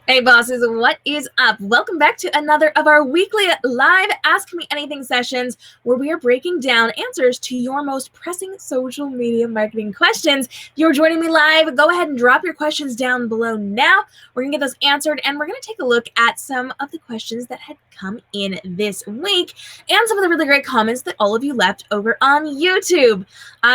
Hey bosses, what is up? Welcome back to another of our weekly live Ask Me Anything sessions where we are breaking down answers to your most pressing social media marketing questions. If you're joining me live, go ahead and drop your questions down below now. We're going to get those answered and we're going to take a look at some of the questions that had come in this week and some of the really great comments that all of you left over on YouTube.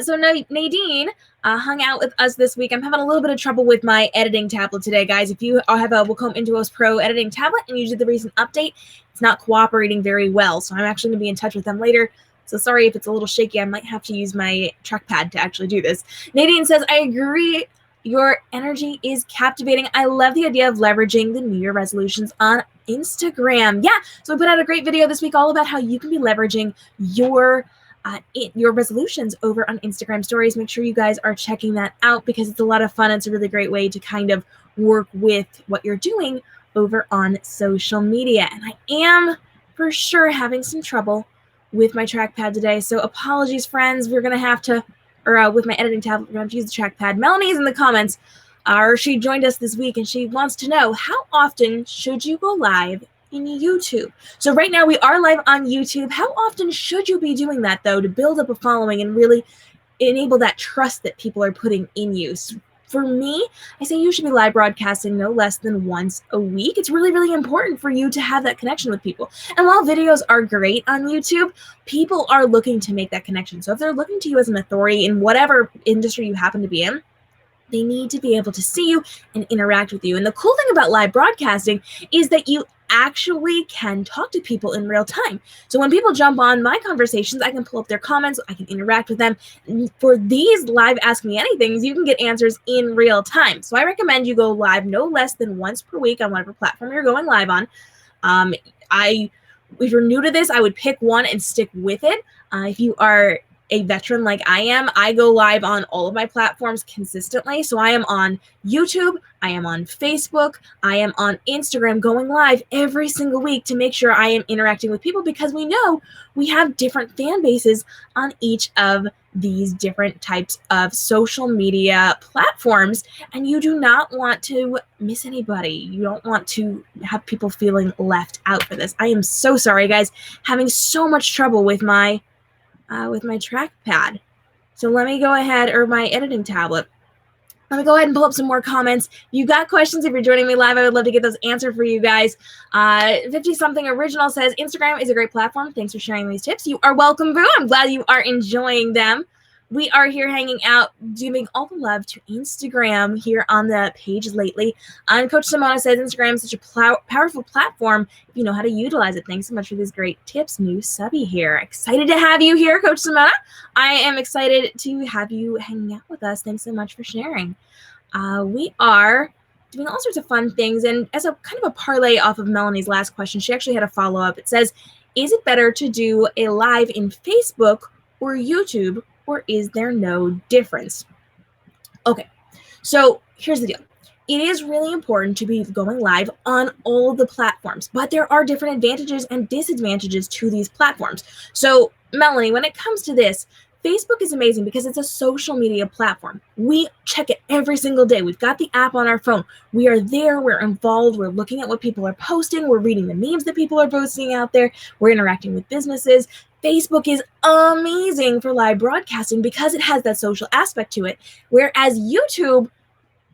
So Nadine hung out with us this week. I'm having a little bit of trouble with my editing tablet today, guys. If you have a Wacom Intuos Pro editing tablet and you did the recent update, it's not cooperating very well. So I'm actually going to be in touch with them later. So sorry if it's a little shaky. I might have to use my trackpad to actually do this. Nadine says, I agree. Your energy is captivating. I love the idea of leveraging the New Year resolutions on Instagram. Yeah, so we put out a great video this week all about how you can be leveraging your resolutions over on Instagram stories. Make sure you guys are checking that out because it's a lot of fun. It's a really great way to kind of work with what you're doing over on social media. And I am for sure having some trouble with my trackpad today. So apologies, friends. We're going to have to, with my editing tablet, we're going to have to use the trackpad. Melanie's in the comments, she joined us this week and she wants to know, how often should you go live in YouTube? So right now we are live on YouTube. How often should you be doing that though to build up a following and really enable that trust that people are putting in you? So for me, I say you should be live broadcasting no less than once a week. It's really, really important for you to have that connection with people. And while videos are great on YouTube, people are looking to make that connection. So if they're looking to you as an authority in whatever industry you happen to be in, they need to be able to see you and interact with you. And the cool thing about live broadcasting is that you actually can talk to people in real time. So when people jump on my conversations, I can pull up their comments, I can interact with them. And for these live Ask Me Anythings, you can get answers in real time. So I recommend you go live no less than once per week on whatever platform you're going live on. If you're new to this, I would pick one and stick with it. If you are a veteran like I am, I go live on all of my platforms consistently. So I am on YouTube, I am on Facebook, I am on Instagram going live every single week to make sure I am interacting with people because we know we have different fan bases on each of these different types of social media platforms, and you do not want to miss anybody. You don't want to have people feeling left out for this. I am so sorry, guys, having so much trouble with my trackpad. So let me go ahead, or my editing tablet. Let me go ahead and pull up some more comments. You got questions? If you're joining me live, I would love to get those answered for you guys. 50-something original says, Instagram is a great platform. Thanks for sharing these tips. You are welcome, Boo. I'm glad you are enjoying them. We are here hanging out, giving all the love to Instagram here on the page lately. And Coach Simona says Instagram is such a powerful platform if you know how to utilize it. Thanks so much for these great tips. New subby here. Excited to have you here, Coach Simona. I am excited to have you hanging out with us. Thanks so much for sharing. We are doing all sorts of fun things. And as a kind of a parlay off of Melanie's last question, she actually had a follow-up. It says, is it better to do a live in Facebook or YouTube, or is there no difference? Okay, so here's the deal. It is really important to be going live on all the platforms, but there are different advantages and disadvantages to these platforms. So Melanie, when it comes to this, Facebook is amazing because it's a social media platform. We check it every single day. We've got the app on our phone. We are there. We're involved. We're looking at what people are posting. We're reading the memes that people are posting out there. We're interacting with businesses. Facebook is amazing for live broadcasting because it has that social aspect to it, whereas YouTube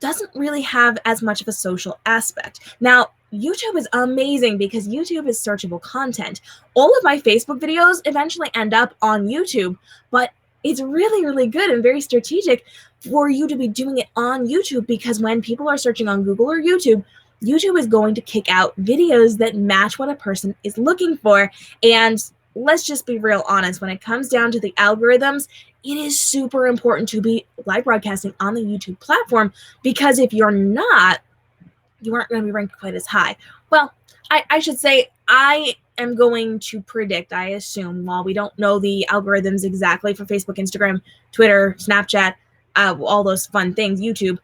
doesn't really have as much of a social aspect. Now, YouTube is amazing because YouTube is searchable content. All of my Facebook videos eventually end up on YouTube, but it's really, really good and very strategic for you to be doing it on YouTube because when people are searching on Google or YouTube, YouTube is going to kick out videos that match what a person is looking for. And let's just be real honest, when it comes down to the algorithms, it is super important to be live broadcasting on the YouTube platform because if you're not, you aren't going to be ranked quite as high. Well, I should say I am going to predict, I assume, while we don't know the algorithms exactly for Facebook, Instagram, Twitter, Snapchat, all those fun things, YouTube,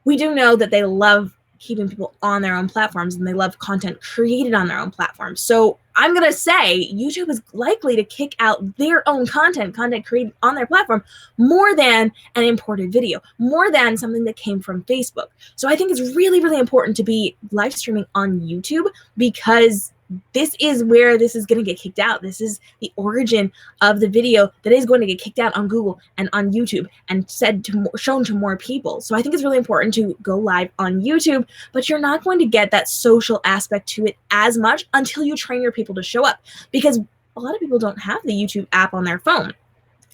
we do know that they love keeping people on their own platforms, and they love content created on their own platforms. So I'm going to say YouTube is likely to kick out their own content created on their platform more than an imported video, more than something that came from Facebook. So I think it's really, really important to be live streaming on YouTube, because this is where this is going to get kicked out. This is the origin of the video that is going to get kicked out on Google and on YouTube and shown to more people. So I think it's really important to go live on YouTube, but you're not going to get that social aspect to it as much until you train your people to show up, because a lot of people don't have the YouTube app on their phone.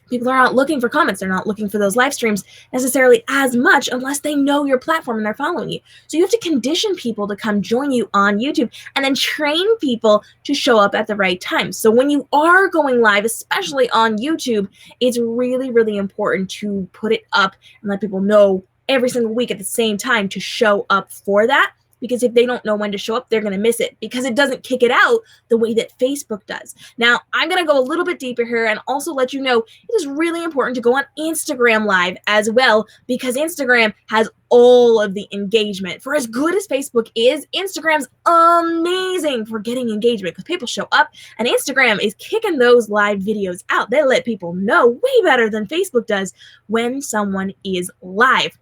People are not looking for comments. They're not looking for those live streams necessarily as much unless they know your platform and they're following you. So you have to condition people to come join you on YouTube and then train people to show up at the right time. So when you are going live, especially on YouTube, it's really, really important to put it up and let people know every single week at the same time to show up for that. Because if they don't know when to show up, they're going to miss it, because it doesn't kick it out the way that Facebook does. Now, I'm going to go a little bit deeper here and also let you know it is really important to go on Instagram Live as well, because Instagram has all of the engagement. For as good as Facebook is, Instagram's amazing for getting engagement, because people show up and Instagram is kicking those live videos out. They let people know way better than Facebook does when someone is live.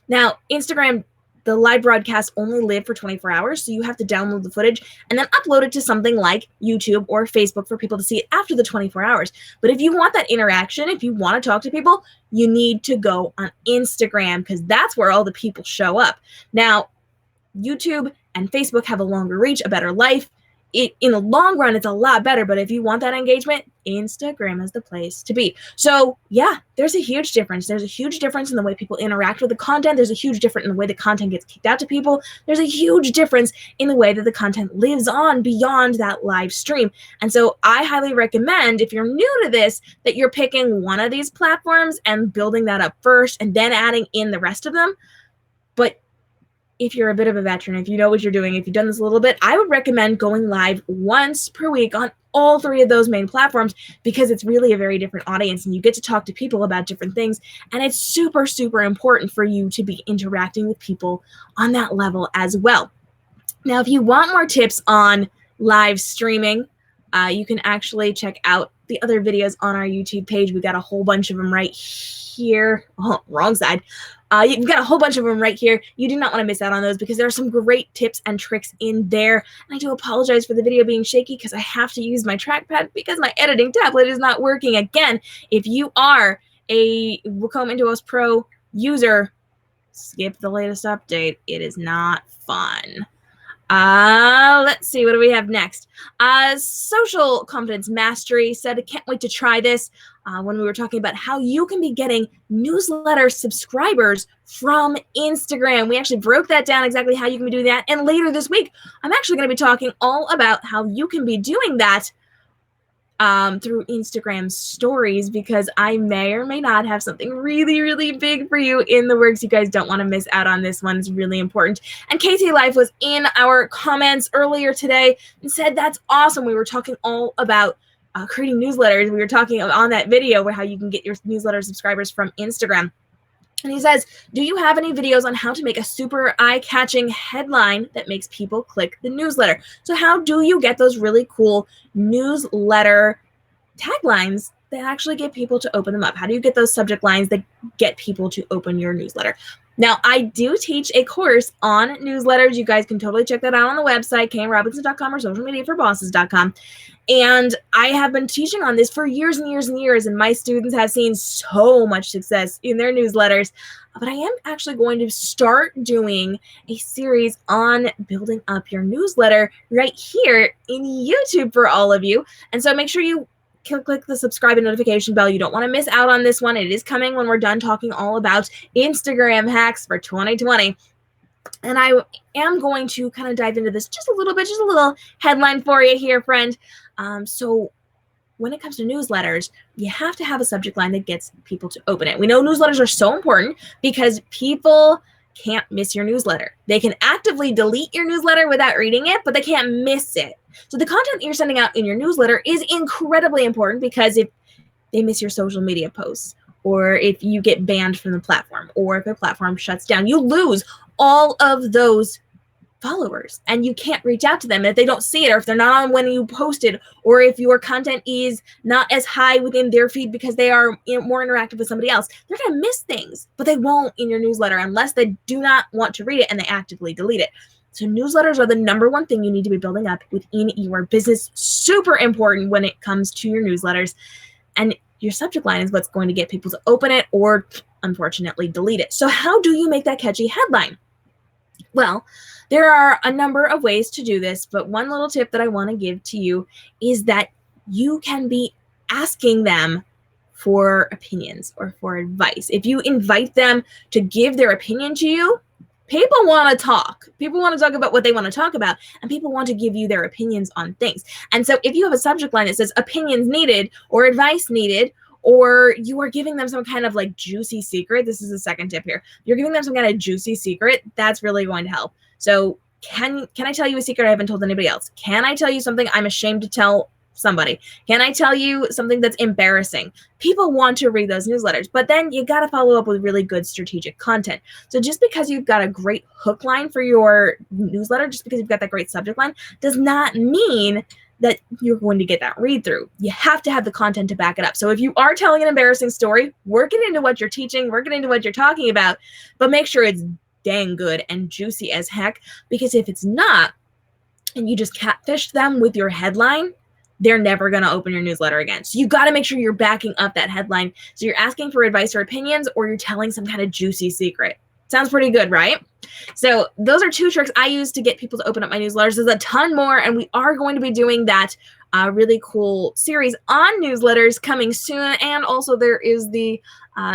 Now, Instagram, the live broadcasts only live for 24 hours, so you have to download the footage and then upload it to something like YouTube or Facebook for people to see it after the 24 hours. But if you want that interaction, if you want to talk to people, you need to go on Instagram, because that's where all the people show up. Now, YouTube and Facebook have a longer reach, a better life. In the long run, it's a lot better, but if you want that engagement, Instagram is the place to be. So yeah, there's a huge difference. There's a huge difference in the way people interact with the content. There's a huge difference in the way the content gets kicked out to people. There's a huge difference in the way that the content lives on beyond that live stream. And so I highly recommend, if you're new to this, that you're picking one of these platforms and building that up first and then adding in the rest of them. But if you're a bit of a veteran, if you know what you're doing, if you've done this a little bit, I would recommend going live once per week on all three of those main platforms, because it's really a very different audience and you get to talk to people about different things. And it's super, super important for you to be interacting with people on that level as well. Now, if you want more tips on live streaming, you can actually check out the other videos on our YouTube page. We got a whole bunch of them right here. Oh, wrong side. You've got a whole bunch of them right here. You do not want to miss out on those, because there are some great tips and tricks in there. And I do apologize for the video being shaky, because I have to use my trackpad because my editing tablet is not working. Again, if you are a Wacom Intuos Pro user, skip the latest update. It is not fun. Let's see, what do we have next? Social Confidence Mastery said, I can't wait to try this, when we were talking about how you can be getting newsletter subscribers from Instagram. We actually broke that down, exactly how you can be doing that. And later this week, I'm actually going to be talking all about how you can be doing that through Instagram stories, because I may or may not have something really, really big for you in the works. You guys don't want to miss out on this one. It's really important. And Casey Life was in our comments earlier today and said, that's awesome. We were talking all about creating newsletters. We were talking on that video where how you can get your newsletter subscribers from Instagram. And he says, do you have any videos on how to make a super eye-catching headline that makes people click the newsletter? So how do you get those really cool newsletter taglines that actually get people to open them up? How do you get those subject lines that get people to open your newsletter? Now, I do teach a course on newsletters. You guys can totally check that out on the website, kamrobinson.com or socialmediaforbosses.com. And I have been teaching on this for years and years and years, and my students have seen so much success in their newsletters. But I am actually going to start doing a series on building up your newsletter right here in YouTube for all of you. And so make sure you click the subscribe and notification bell. You don't want to miss out on this one. It is coming when we're done talking all about Instagram hacks for 2020. And I am going to kind of dive into this just a little bit, just a little headline for you here, friend. So when it comes to newsletters, you have to have a subject line that gets people to open it. We know newsletters are so important because people can't miss your newsletter. They can actively delete your newsletter without reading it, but they can't miss it. So the content you're sending out in your newsletter is incredibly important, because if they miss your social media posts, or if you get banned from the platform, or if the platform shuts down, you lose all of those followers and you can't reach out to them if they don't see it, or if they're not on when you posted, or if your content is not as high within their feed because they are more interactive with somebody else. They're going to miss things, but they won't in your newsletter unless they do not want to read it and they actively delete it. So newsletters are the number one thing you need to be building up within your business. Super important when it comes to your newsletters. And your subject line is what's going to get people to open it or, unfortunately, delete it. So how do you make that catchy headline? Well, there are a number of ways to do this, but one little tip that I want to give to you is that you can be asking them for opinions or for advice. If you invite them to give their opinion to you, people want to talk. People want to talk about what they want to talk about, and people want to give you their opinions on things. And so if you have a subject line that says opinions needed or advice needed, or you are giving them some kind of like juicy secret, this is the second tip here. You're giving them some kind of juicy secret, that's really going to help. So can I tell you a secret I haven't told anybody else? Can I tell you something I'm ashamed to tell somebody? Can I tell you something that's embarrassing? People want to read those newsletters, but then you got to follow up with really good strategic content. So just because you've got a great hook line for your newsletter, just because you've got that great subject line, does not mean that you're going to get that read through. You have to have the content to back it up. So if you are telling an embarrassing story, work it into what you're teaching, work it into what you're talking about, but make sure it's dang good and juicy as heck, because if it's not, and you just catfished them with your headline, they're never going to open your newsletter again. So you got to make sure you're backing up that headline. So you're asking for advice or opinions, or you're telling some kind of juicy secret. Sounds pretty good, right? So those are two tricks I use to get people to open up my newsletters. There's a ton more, and we are going to be doing that really cool series on newsletters coming soon. And also there is the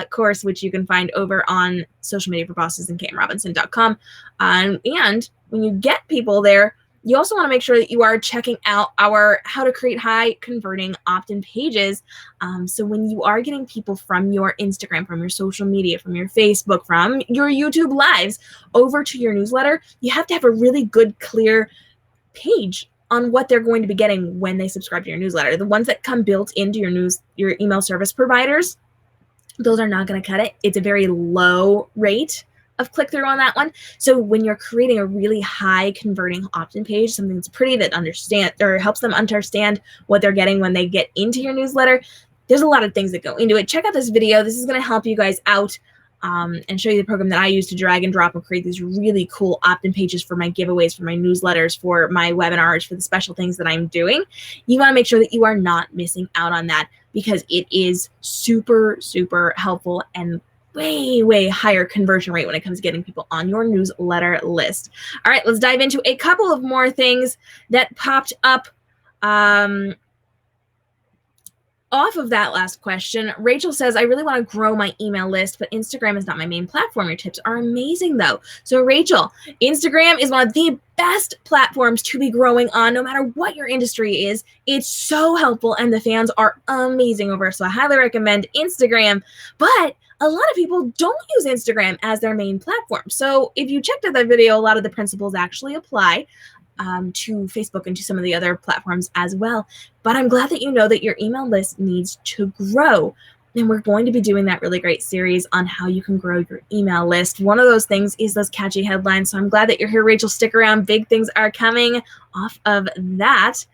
course, which you can find over on Social Media for Bosses and KMRobinson.com. And when you get people there, you also want to make sure that you are checking out our how to create high converting opt-in pages. So when you are getting people from your Instagram, from your social media, from your Facebook, from your YouTube lives over to your newsletter, you have to have a really good, clear page on what they're going to be getting when they subscribe to your newsletter. The ones that come built into your email service providers, those are not going to cut it. It's a very low rate of click-through on that one. So when you're creating a really high converting opt-in page, something that's pretty, that helps them understand what they're getting when they get into your newsletter, there's a lot of things that go into it. Check out this video. This is going to help you guys out and show you the program that I use to drag and drop and create these really cool opt-in pages for my giveaways, for my newsletters, for my webinars, for the special things that I'm doing. You want to make sure that you are not missing out on that, because it is super, super helpful and way, way higher conversion rate when it comes to getting people on your newsletter list. All right, let's dive into a couple of more things that popped up off of that last question. Rachel says, I really want to grow my email list, but Instagram is not my main platform. Your tips are amazing, though. So Rachel, Instagram is one of the best platforms to be growing on, no matter what your industry is. It's so helpful, and the fans are amazing over. So I highly recommend Instagram. But a lot of people don't use Instagram as their main platform. So if you checked out that video, a lot of the principles actually apply to Facebook and to some of the other platforms as well. But I'm glad that you know that your email list needs to grow. And we're going to be doing that really great series on how you can grow your email list. One of those things is those catchy headlines. So I'm glad that you're here, Rachel. Stick around. Big things are coming off of that.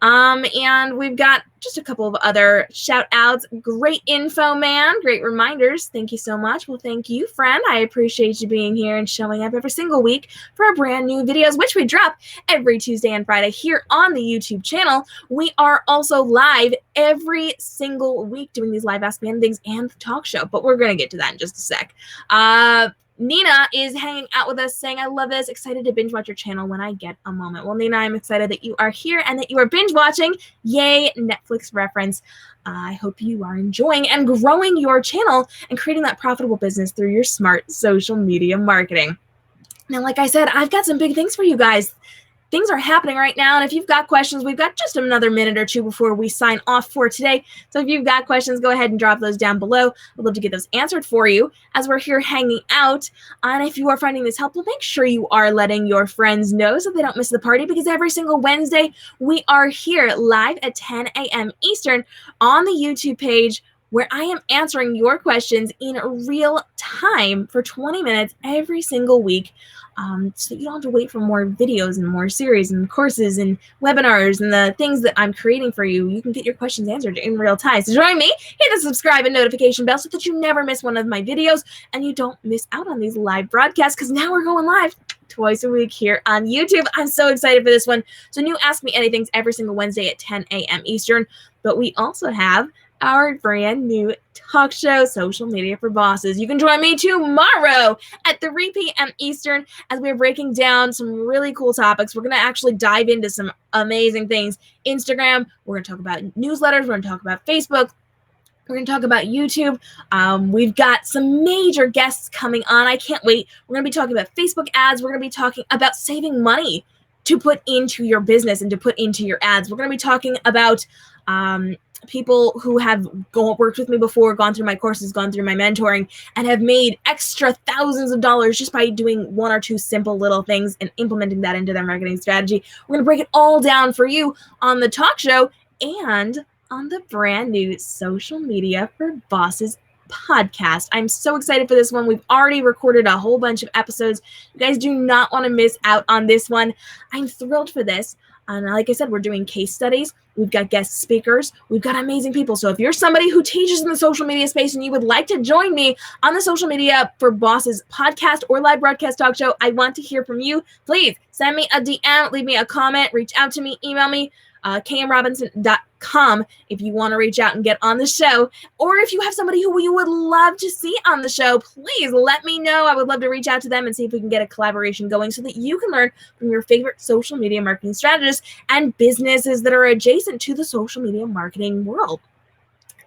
And we've got just a couple of other shout outs. Great info, man. Great reminders. Thank you so much. Well, thank you, friend. I appreciate you being here and showing up every single week for our brand new videos, which we drop every Tuesday and Friday here on the YouTube channel. We are also live every single week doing these live Ask Me Anythings and the talk show, but we're going to get to that in just a sec. Nina is hanging out with us saying, I love this. Excited to binge watch your channel when I get a moment. Well, Nina, I'm excited that you are here and that you are binge watching. Yay, Netflix reference. I hope you are enjoying and growing your channel and creating that profitable business through your smart social media marketing. Now, like I said, I've got some big things for you guys. Things are happening right now, and if you've got questions, we've got just another minute or two before we sign off for today. So if you've got questions, go ahead and drop those down below. I'd love to get those answered for you as we're here hanging out. And if you are finding this helpful, make sure you are letting your friends know so they don't miss the party, because every single Wednesday we are here live at 10 a.m. Eastern on the YouTube page where I am answering your questions in real time for 20 minutes every single week. So you don't have to wait for more videos and more series and courses and webinars and the things that I'm creating for you. You can get your questions answered in real time. So join me, hit the subscribe and notification bell so that you never miss one of my videos and you don't miss out on these live broadcasts, because now we're going live twice a week here on YouTube. I'm so excited for this one. So new Ask Me Anythings every single Wednesday at 10 a.m. Eastern. But we also have our brand new talk show, Social Media for Bosses. You can join me tomorrow at 3 p.m. Eastern as we're breaking down some really cool topics. We're going to actually dive into some amazing things. Instagram, we're going to talk about newsletters, we're going to talk about Facebook, we're going to talk about YouTube. We've got some major guests coming on. I can't wait. We're going to be talking about Facebook ads. We're going to be talking about saving money to put into your business and to put into your ads. We're going to be talking about people who have worked with me before, gone through my courses, gone through my mentoring, and have made extra thousands of dollars just by doing one or two simple little things and implementing that into their marketing strategy. We're going to break it all down for you on the talk show and on the brand new Social Media for Bosses podcast. I'm so excited for this one. We've already recorded a whole bunch of episodes. You guys do not want to miss out on this one. I'm thrilled for this. And like I said, we're doing case studies. We've got guest speakers. We've got amazing people. So if you're somebody who teaches in the social media space and you would like to join me on the Social Media for Bosses podcast or live broadcast talk show, I want to hear from you. Please send me a DM, leave me a comment, reach out to me, email me, kmrobinson.com if you want to reach out and get on the show. Or if you have somebody who you would love to see on the show, please let me know. I would love to reach out to them and see if we can get a collaboration going so that you can learn from your favorite social media marketing strategists and businesses that are adjacent to the social media marketing world.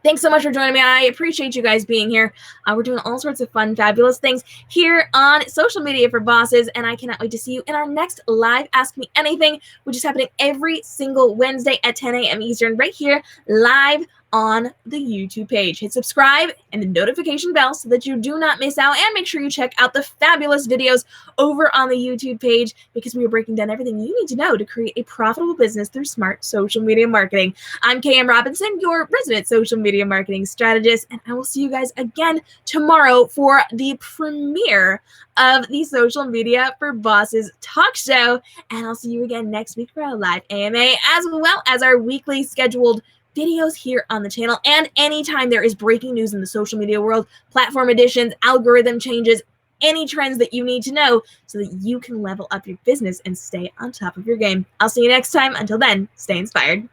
Thanks so much for joining me. I appreciate you guys being here. We're doing all sorts of fun, fabulous things here on Social Media for Bosses, and I cannot wait to see you in our next live Ask Me Anything, which is happening every single Wednesday at 10 a.m. Eastern, right here, live on the YouTube page. Hit subscribe and the notification bell so that you do not miss out, and make sure you check out the fabulous videos over on the YouTube page, because we are breaking down everything you need to know to create a profitable business through smart social media marketing. I'm KM Robinson, your resident social media marketing strategist, and I will see you guys again tomorrow for the premiere of the Social Media for Bosses talk show, and I'll see you again next week for a live AMA, as well as our weekly scheduled videos here on the channel. And anytime there is breaking news in the social media world, platform additions, algorithm changes, any trends that you need to know so that you can level up your business and stay on top of your game. I'll see you next time. Until then, stay inspired.